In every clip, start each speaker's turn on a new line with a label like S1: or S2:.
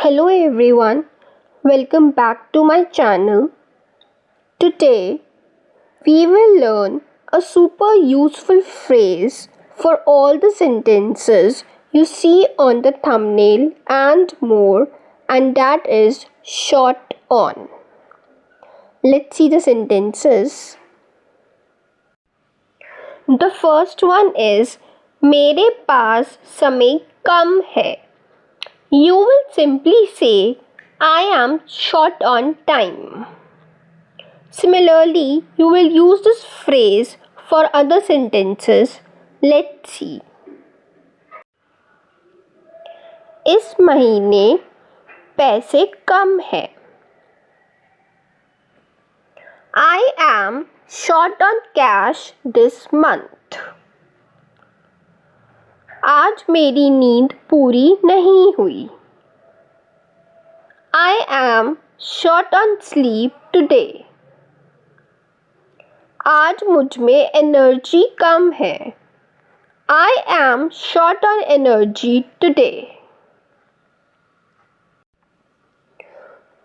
S1: Hello everyone, welcome back to my channel. Today we will learn a super useful phrase for all the sentences you see on the thumbnail and more, and that is short on. Let's see the sentences. The first one is मेरे पास समय कम है. You will simply say, I am short on time. Similarly, you will use this phrase for other sentences. Let's see. इस महीने पैसे कम है. I am short on cash this month. आज मेरी नींद पूरी नहीं हुई. I am short on sleep today. आज मुझ में एनर्जी कम है. I am short on energy today.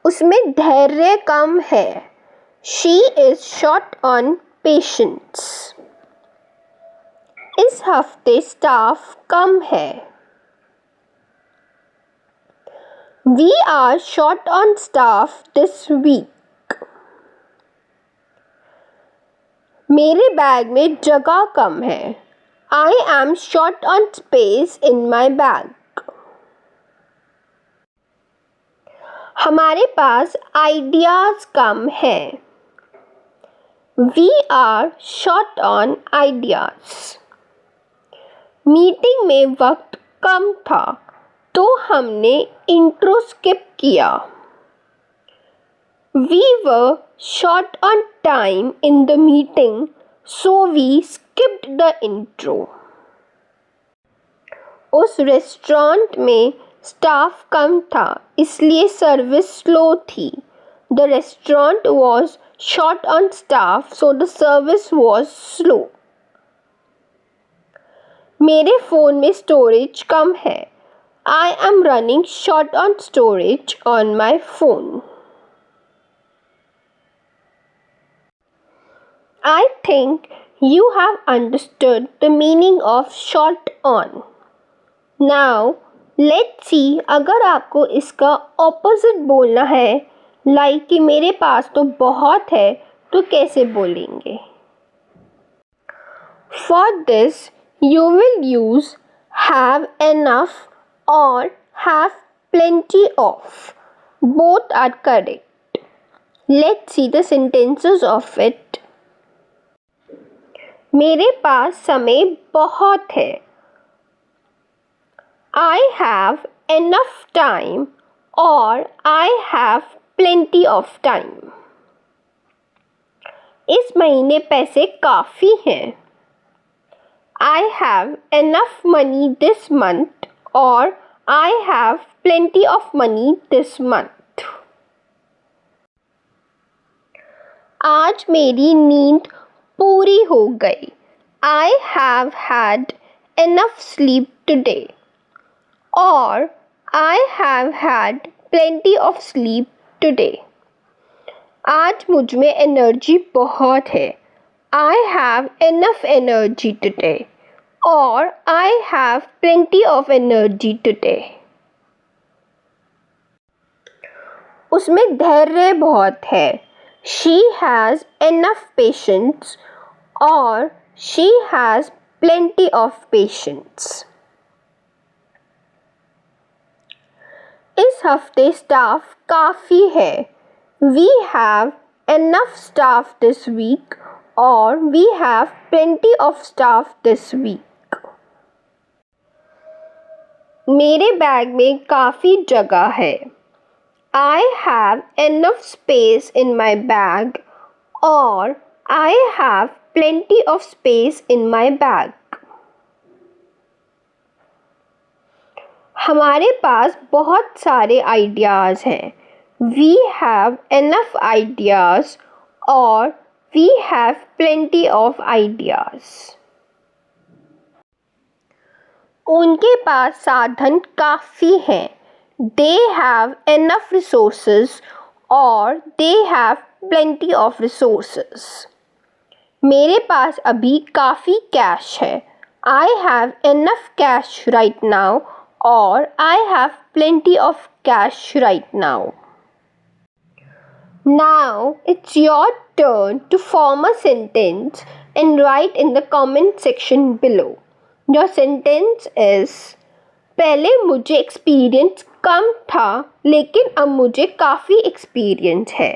S1: उसमें धैर्य कम है. She is short on patience. इस हफ्ते स्टाफ कम है. We are short on staff this week. मेरे बैग में जगह कम है. I am short on space in my bag. हमारे पास आइडियाज़ कम हैं. We are short on ideas. Meeting में वक्त कम था तो हमने इंट्रो स्किप किया. We were short on time in the meeting, so we skipped the intro. उस रेस्टोरेंट में स्टाफ कम था इसलिए सर्विस स्लो थी. The restaurant was short on staff, so the service was slow. मेरे फ़ोन में storage कम है. I am running short on storage on my phone. I think you have understood the meaning of short on. Now, let's see अगर आपको इसका opposite बोलना है, like कि मेरे पास तो बहुत है, तो कैसे बोलेंगे? For this, you will use have enough or have plenty of. Both are correct. Let's see the sentences of it. मेरे पास समय बहुत है. I have enough time or I have plenty of time. इस महीने पैसे काफ़ी हैं. I have enough money this month or I have plenty of money this month. आज मेरी नींद पूरी हो गई. I have had enough sleep today or I have had plenty of sleep today. आज मुझ में एनर्जी बहुत है. I have enough energy today or I have plenty of energy today. उसमें धैर्य बहुत है. She has enough patience or she has plenty of patience. इस हफ्ते स्टाफ काफ़ी है. We have enough staff this week or we have plenty of staff this week. मेरे bag में काफ़ी जगह है. I have enough space in my bag or I have plenty of space in my bag. हमारे पास बहुत सारे ideas हैं. We have enough ideas or we have plenty of ideas. उनके पास साधन काफ़ी हैं. they have enough resources or they have plenty of resources. मेरे पास अभी काफ़ी कैश है. I have enough cash right now or I have plenty of cash right now. Now it's your turn to form a sentence and write in the comment section below. Your sentence is: पहले मुझे experience कम था लेकिन अब मुझे काफ़ी experience है.